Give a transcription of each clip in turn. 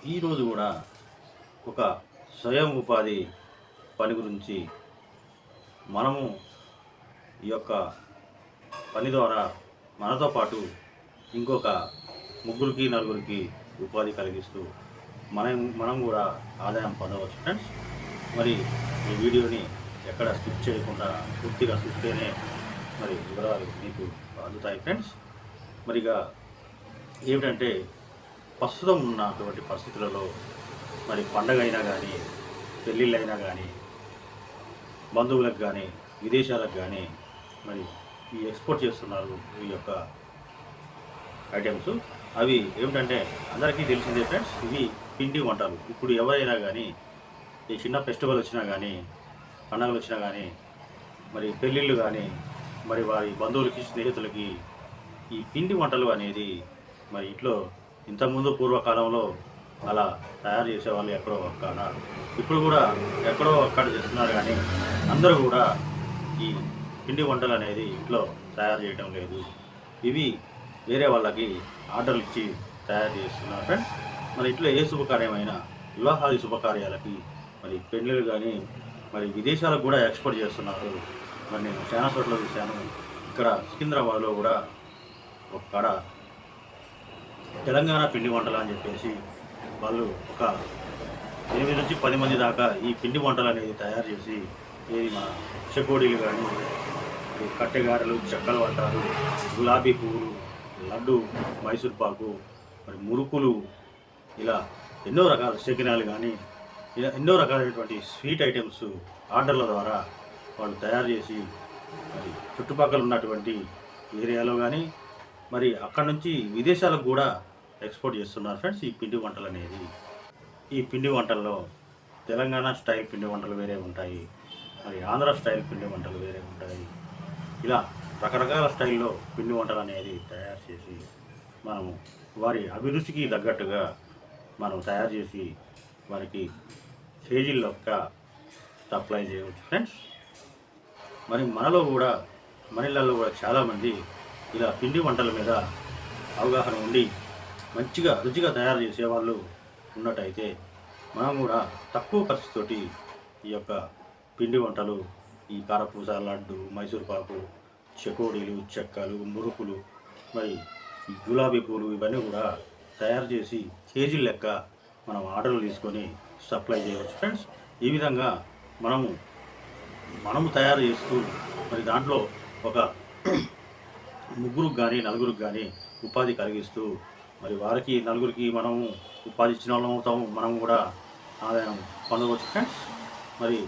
ఈరోజు కూడా ఒక స్వయం ఉపాధి పని గురించి మనము ఈ యొక్క పని ద్వారా మనతో పాటు ఇంకొక ముగ్గురికి నలుగురికి ఉపాధి కలిగిస్తూ మనం కూడా ఆదాయం పొందవచ్చు ఫ్రెండ్స్. మరి ఈ వీడియోని ఎక్కడ స్కిప్ చేయకుండా పూర్తిగా చూస్తేనే మరి వివరాలు మీకు అందుతాయి ఫ్రెండ్స్. మరిగా ఏమిటంటే ప్రస్తుతం ఉన్నటువంటి పరిస్థితులలో మరి పండగ అయినా కానీ పెళ్ళిళ్ళు అయినా కానీ బంధువులకు కానీ విదేశాలకు కానీ మరి ఈ ఎక్స్పోర్ట్ చేస్తున్నారు ఈ యొక్క ఐటమ్స్. అవి ఏమిటంటే అందరికీ తెలిసిందే ఫ్రెండ్స్, ఇవి పిండి వంటలు. ఇప్పుడు ఎవరైనా కానీ ఈ చిన్న ఫెస్టివల్ వచ్చినా కానీ పండుగలు వచ్చినా కానీ మరి పెళ్ళిళ్ళు కానీ మరి వారి బంధువులకి స్నేహితులకి ఈ పిండి వంటలు అనేది మరి ఇంట్లో ఇంతకుముందు పూర్వకాలంలో అలా తయారు చేసేవాళ్ళు ఎక్కడో అక్కడ, ఇప్పుడు కూడా ఎక్కడో అక్కడ చేస్తున్నారు. కానీ అందరూ కూడా ఈ పిండి వంటలు అనేది ఇంట్లో తయారు చేయడం లేదు. ఇవి వేరే వాళ్ళకి ఆర్డర్లు ఇచ్చి తయారు చేస్తున్నారు ఫ్రెండ్స్. మన ఇంట్లో ఏ శుభకార్యమైనా వివాహాది శుభకార్యాలకి మరి పెళ్ళిళ్ళు కానీ మరి విదేశాలకు కూడా ఎక్స్పోర్ట్ చేస్తున్నారు. మరి నేను చాలా చోట్ల చూశాను. ఇక్కడ సికింద్రాబాద్లో కూడా ఒక కాడ తెలంగాణ పిండి వంటలు అని చెప్పేసి వాళ్ళు ఒక 8 నుంచి 10 మంది దాకా ఈ పిండి వంటలు అనేది తయారు చేసి ఏది మన చెకోడీలు కానీ కట్టెగారెలు, చెక్కలు వంటారు, గులాబీ పువ్వులు, లడ్డు, మైసూర్ పాకు, మరి మురుకులు, ఇలా ఎన్నో రకాల సెకినాలు కానీ ఇలా ఎన్నో రకాలైనటువంటి స్వీట్ ఐటమ్స్ ఆర్డర్ల ద్వారా వాళ్ళు తయారు చేసి మరి చుట్టుపక్కల ఉన్నటువంటి ఏరియాలో కానీ మరి అక్కడ నుంచి విదేశాలకు కూడా ఎక్స్పోర్ట్ చేస్తున్నారు ఫ్రెండ్స్. ఈ పిండి వంటలు అనేది ఈ పిండి వంటల్లో తెలంగాణ స్టైల్ పిండి వంటలు వేరే ఉంటాయి, మరి ఆంధ్ర స్టైల్ పిండి వంటలు వేరే ఉంటాయి. ఇలా రకరకాల స్టైల్లో పిండి వంటలు అనేది తయారు చేసి మనము వారి అభిరుచికి తగ్గట్టుగా మనం తయారు చేసి వారికి కేజీలొక్క సప్లై చేయవచ్చు ఫ్రెండ్స్. మరి మనలో కూడా మహిళల్లో కూడా చాలామంది ఇలా పిండి వంటల మీద అవగాహన ఉండి మంచిగా రుచిగా తయారు చేసేవాళ్ళు ఉన్నట్టయితే మనం కూడా తక్కువ ఖర్చుతోటి ఈ యొక్క పిండి వంటలు, ఈ కారపూస, లడ్డు, మైసూర్ పాకు, చెకోడీలు, చెక్కలు, మురుకులు, మరి ఈ గులాబీ పూలు ఇవన్నీ కూడా తయారు చేసి కేజీల లెక్క మనం ఆర్డర్లు తీసుకొని సప్లై చేయవచ్చు ఫ్రెండ్స్. ఈ విధంగా మనము తయారు చేస్తూ మరి దాంట్లో ఒక ముగ్గురికి కానీ నలుగురికి కానీ ఉపాధి కలిగిస్తూ మరి వారికి నలుగురికి మనము ఉపాధి ఇచ్చిన వాళ్ళం అవుతాము, మనం కూడా ఆదాయం పొందవచ్చు ఫ్రెండ్స్. మరి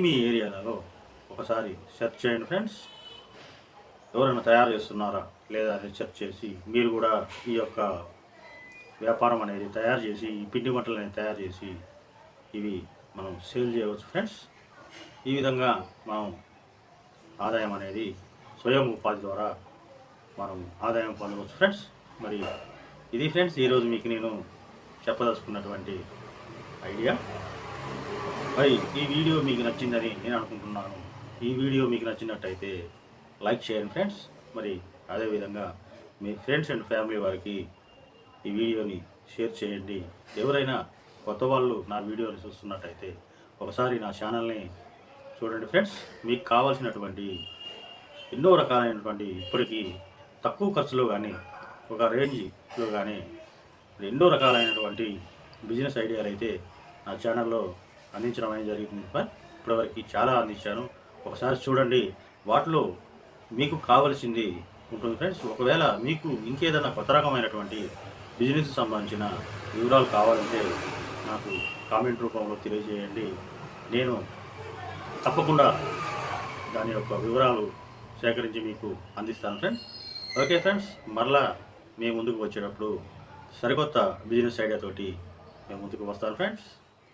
మీ ఏరియాలలో ఒకసారి సెర్చ్ చేయండి ఫ్రెండ్స్. ఎవరైనా తయారు చేస్తున్నారా లేదా అని సెర్చ్ చేసి మీరు కూడా ఈ యొక్క వ్యాపారం అనేది తయారు చేసి ఈ పిండి వంటలు అనేది తయారు చేసి ఇవి మనం సేల్ చేయవచ్చు ఫ్రెండ్స్. ఈ విధంగా మనం ఆదాయం అనేది స్వయం ఉపాధి ద్వారా మనం ఆదాయం పొందవచ్చు ఫ్రెండ్స్. మరి ఇది ఫ్రెండ్స్ ఈరోజు మీకు నేను చెప్పదలుచుకున్నటువంటి ఐడియా. మరి ఈ వీడియో మీకు నచ్చిందని నేను అనుకుంటున్నాను. ఈ వీడియో మీకు నచ్చినట్టయితే లైక్ చేయండి ఫ్రెండ్స్. మరి అదేవిధంగా మీ ఫ్రెండ్స్ అండ్ ఫ్యామిలీ వారికి ఈ వీడియోని షేర్ చేయండి. ఎవరైనా కొత్త వాళ్ళు నా వీడియోని చూస్తున్నట్టయితే ఒకసారి నా ఛానల్ని చూడండి ఫ్రెండ్స్. మీకు కావాల్సినటువంటి ఎన్నో రకాలైనటువంటి ఇప్పటికీ తక్కువ ఖర్చులో కానీ ఒక రేంజ్లో కానీ ఎన్నో రకాలైనటువంటి బిజినెస్ ఐడియాలు అయితే నా ఛానల్లో అందించడం అనేది జరుగుతుంది. ఇప్పటివరకు చాలా అందించాను. ఒకసారి చూడండి, వాటిలో మీకు కావాల్సింది ఉంటుంది ఫ్రెండ్స్. ఒకవేళ మీకు ఇంకేదైనా కొత్త రకమైనటువంటి బిజినెస్ సంబంధించిన వివరాలు కావాలంటే నాకు కామెంట్ రూపంలో తెలియజేయండి. నేను తప్పకుండా దాని యొక్క వివరాలు సేకరించి మీకు అందిస్తాను ఫ్రెండ్స్. ఓకే ఫ్రెండ్స్, మరలా మేము ముందుకు వచ్చేటప్పుడు సరికొత్త బిజినెస్ ఐడియాతోటి మేము ముందుకు వస్తాను ఫ్రెండ్స్.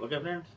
Okay friends.